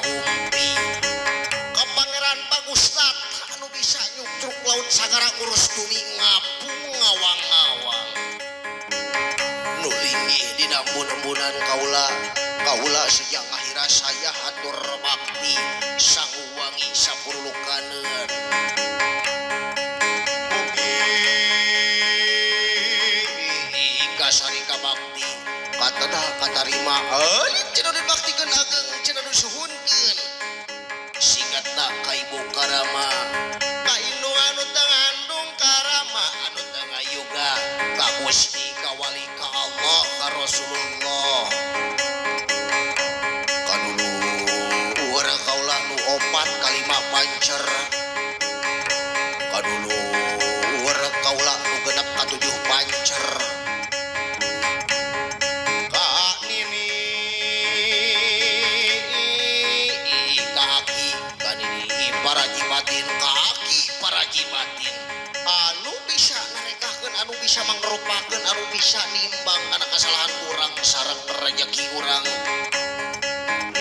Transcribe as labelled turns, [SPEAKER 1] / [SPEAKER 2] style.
[SPEAKER 1] umpi ka Pangeran Bagustat anu bisa nyukruk laut sagara urus bumi ngapung ngawang-ngawang nu linggih dina embun-embunan kaula sejak akhirah saya hatur bakti sang wangi sapurulukaneun sarika bakti katedah katarima cenah dibaktikeun ageng cenah disuhunkeun sigatna ka ibu karama ka inu anu teu ngandung karama anu teu ngayoga ka Gusti ka wali ka Allah ka Rasulullah kaduluhur kaula nu 4 kalima pancer kaduluhur kaula nu genep ka 7 pancer anu bisa narekahkeun anu bisa mangrupakeun anu bisa nimbang kana kasalahan urang sareng rezeki urang